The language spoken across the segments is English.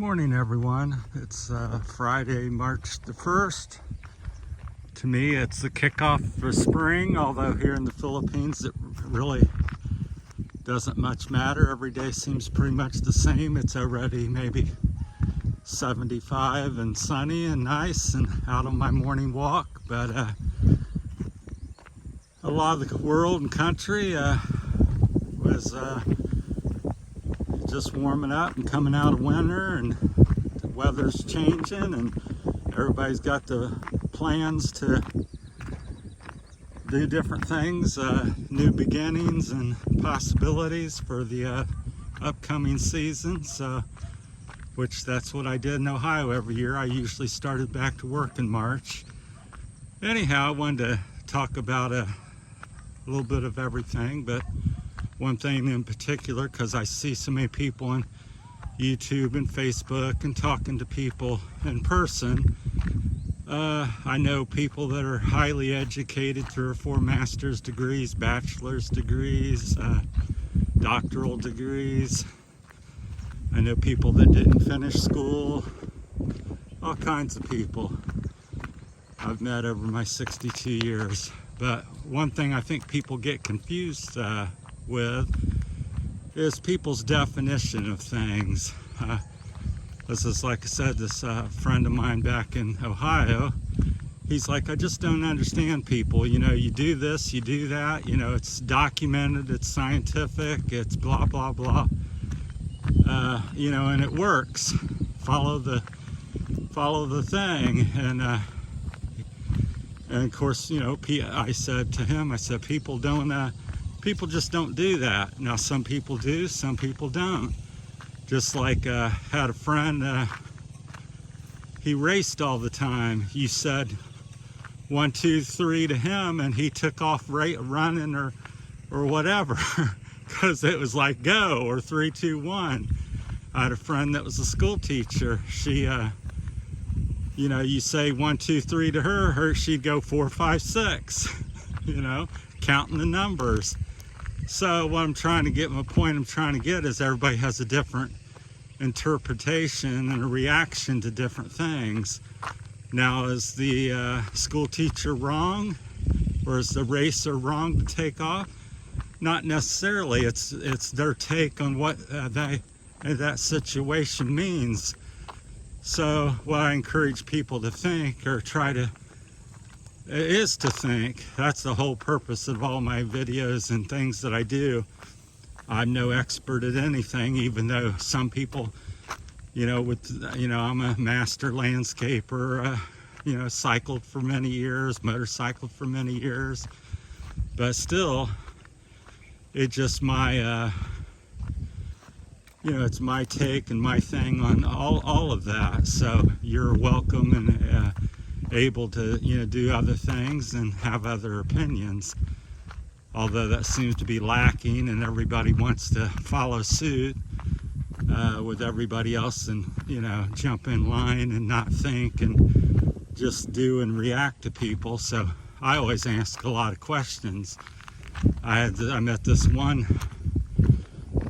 Morning, everyone. It's Friday, March the 1st. To me, it's the kickoff for spring, although here in the Philippines, it really doesn't much matter. Every day seems pretty much the same. It's already maybe 75 and sunny and nice and out on my morning walk. But a lot of the world and country was just warming up and coming out of winter, and the weather's changing, and everybody's got the plans to do different things, new beginnings and possibilities for the upcoming season. So, which that's what I did in Ohio every year. I usually started back to work in March. Anyhow, I wanted to talk about a little bit of everything, but one thing in particular, because I see so many people on YouTube and Facebook and talking to people in person. I know people that are highly educated, 3 or 4 master's degrees, bachelor's degrees, doctoral degrees. I know people that didn't finish school, all kinds of people I've met over my 62 years. But one thing I think people get confused with is people's definition of things. This is, like I said, this friend of mine back in Ohio, he's like, I just don't understand people. You know, you do this, you do that, you know, it's documented, it's scientific, it's blah, blah, blah. You know, and it works. Follow the thing. And of course, you know, I said to him, I said, people just don't do that. Now, some people do, some people don't. Just like had a friend, he raced all the time. You said 1, 2, 3 to him, and he took off running or whatever, because it was like go, or 3, 2, 1. I had a friend that was a school teacher. She, you know, you say 1, 2, 3 to her, she'd go 4, 5, 6. You know, counting the numbers. So what I'm trying to get, my point I'm trying to get is everybody has a different interpretation and a reaction to different things. Now, is the school teacher wrong, or is the racer wrong to take off? Not necessarily. It's their take on what that situation means. So what I encourage people to think, or try to, is to think. That's the whole purpose of all my videos and things that I do. I'm no expert at anything, even though some people, you know, I'm a master landscaper, you know, cycled for many years, motorcycled for many years, but still, it's just my, you know, it's my take and my thing on all of that. So you're welcome and able to, you know, do other things and have other opinions, although that seems to be lacking, and everybody wants to follow suit with everybody else and, you know, jump in line and not think and just do and react to people. So I always ask a lot of questions. I met this one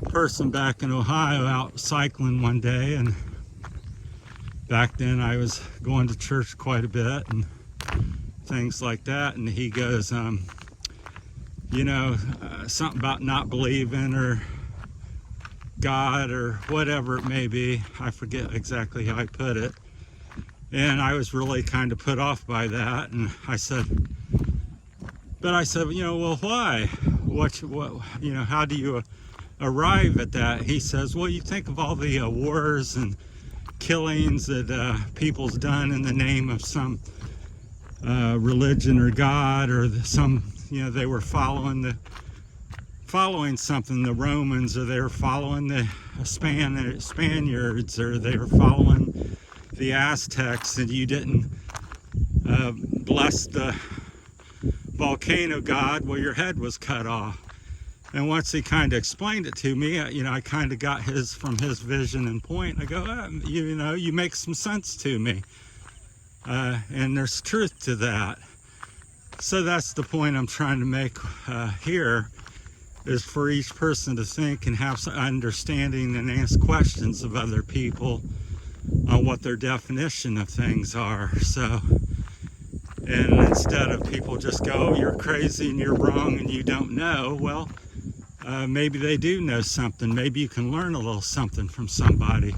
person back in Ohio out cycling one day, and back then I was going to church quite a bit and things like that, and he goes, you know, something about not believing or God or whatever it may be. I forget exactly how I put it. And I was really kind of put off by that, and I said, you know, well, why? What, you know, how do you arrive at that? He says, well, you think of all the wars and killings that people's done in the name of some religion or God, or some, you know, they were following something, the Romans, or they were following the Spaniards, or they were following the Aztecs, and you didn't bless the volcano god, well, your head was cut off. And once he kind of explained it to me, you know, I kind of got from his vision and point. I go, you know, you make some sense to me. And there's truth to that. So that's the point I'm trying to make here, is for each person to think and have some understanding and ask questions of other people on what their definition of things are. So, and instead of people just go, oh, you're crazy and you're wrong and you don't know, well, maybe they do know something. Maybe you can learn a little something from somebody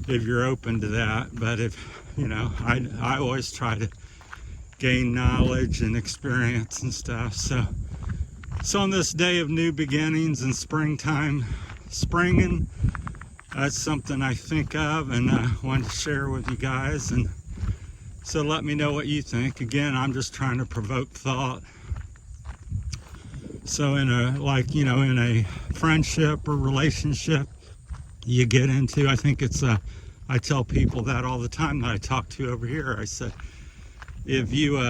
if you're open to that. But if, you know, I always try to gain knowledge and experience and stuff. So on this day of new beginnings and springtime, springing, that's something I think of and I wanted to share with you guys. And so let me know what you think. Again, I'm just trying to provoke thought. So in a friendship or relationship you get into, I think it's I tell people that all the time that I talk to over here. I said, if you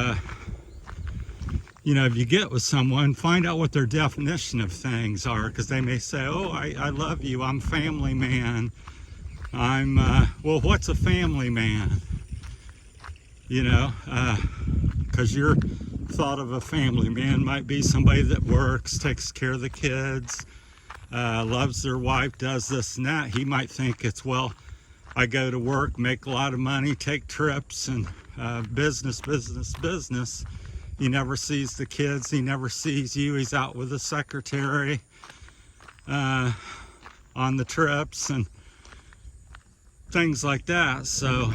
if you get with someone, find out what their definition of things are, because they may say, oh, I love you, I'm family man. I'm well, what's a family man? Because your thought of a family man might be somebody that works, takes care of the kids, loves their wife, does this and that. He might think it's, well, I go to work, make a lot of money, take trips, and business. He never sees the kids, he never sees you, he's out with the secretary on the trips and things like that. So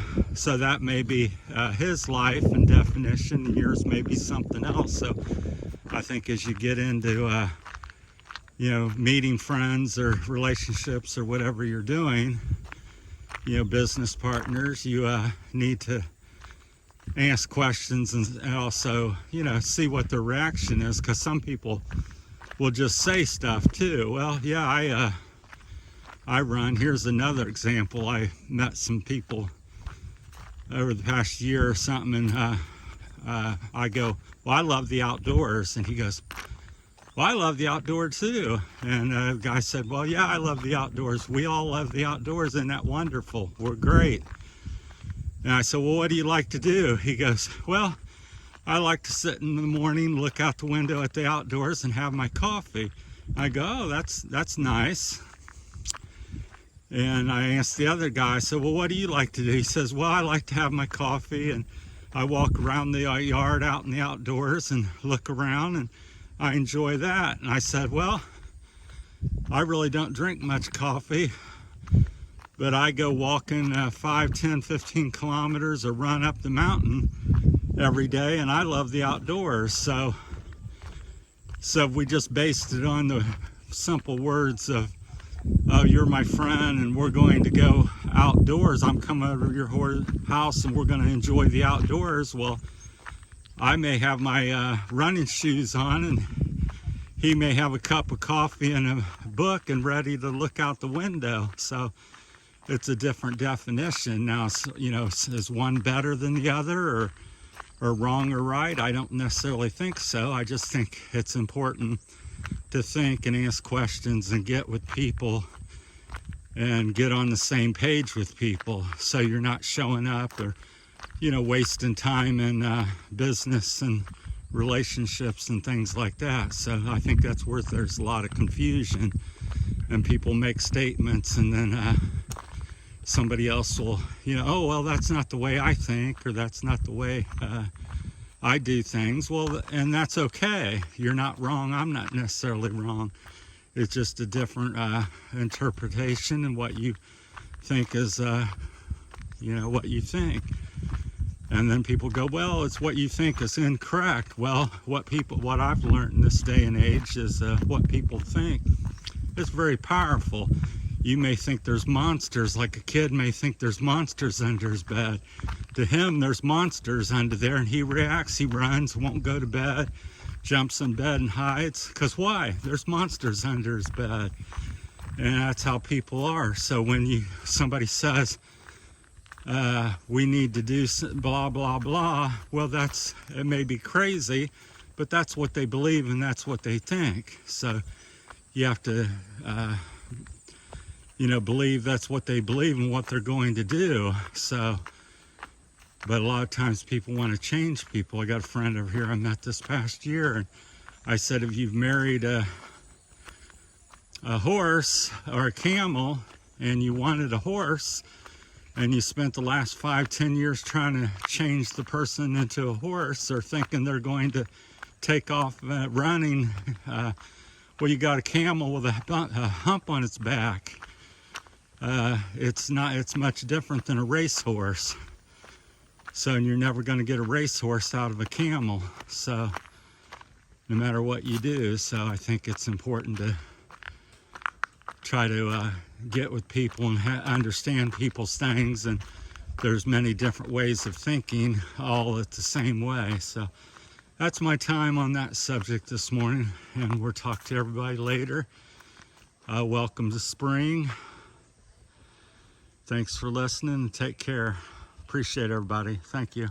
that may be his life and definition, and yours may be something else. So I think as you get into meeting friends or relationships or whatever you're doing, business partners, you need to ask questions and also see what their reaction is, because some people will just say stuff too. Well, yeah, I run. Here's another example. I met some people over the past year or something, and I go, well, I love the outdoors. And he goes, well, I love the outdoors too. And the guy said, well, yeah, I love the outdoors. We all love the outdoors. Isn't that wonderful? We're great. And I said, well, what do you like to do? He goes, well, I like to sit in the morning, look out the window at the outdoors and have my coffee. I go, oh, that's nice. And I asked the other guy, I said, well, what do you like to do? He says, well, I like to have my coffee and I walk around the yard out in the outdoors and look around, and I enjoy that. And I said, well, I really don't drink much coffee, but I go walking 5, 10, 15 kilometers or run up the mountain every day, and I love the outdoors. So we just based it on the simple words of, oh, you're my friend and we're going to go outdoors. I'm coming over to your house and we're going to enjoy the outdoors. Well, I may have my running shoes on and he may have a cup of coffee and a book and ready to look out the window. So it's a different definition. Now, is one better than the other, or wrong or right? I don't necessarily think so. I just think it's important to think and ask questions and get with people and get on the same page with people, so you're not showing up or wasting time in business and relationships and things like that. So I think that's where there's a lot of confusion, and people make statements and then somebody else will oh, well, that's not the way I think, or that's not the way I do things. Well, and that's okay. You're not wrong. I'm not necessarily wrong. It's just a different interpretation, and what you think is, what you think. And then people go, well, it's what you think is incorrect. Well, what I've learned in this day and age is what people think is very powerful. You may think there's monsters, like a kid may think there's monsters under his bed. To him, there's monsters under there, and he reacts, he runs, won't go to bed, jumps in bed and hides. Because why? There's monsters under his bed. And that's how people are. So when somebody says, we need to do blah, blah, blah, well, it may be crazy, but that's what they believe and that's what they think. So you have to believe that's what they believe and what they're going to do. So, but a lot of times people want to change people. I got a friend over here I met this past year, and I said, if you've married a horse or a camel and you wanted a horse, and you spent the last 5-10 years trying to change the person into a horse, or thinking they're going to take off running, well, you got a camel with a hump on its back. It's much different than a racehorse. So, and you're never going to get a racehorse out of a camel. So, no matter what you do. So, I think it's important to try to get with people and understand people's things. And there's many different ways of thinking, all at the same way. So, that's my time on that subject this morning. And we'll talk to everybody later. Welcome to spring. Thanks for listening and take care. Appreciate everybody. Thank you.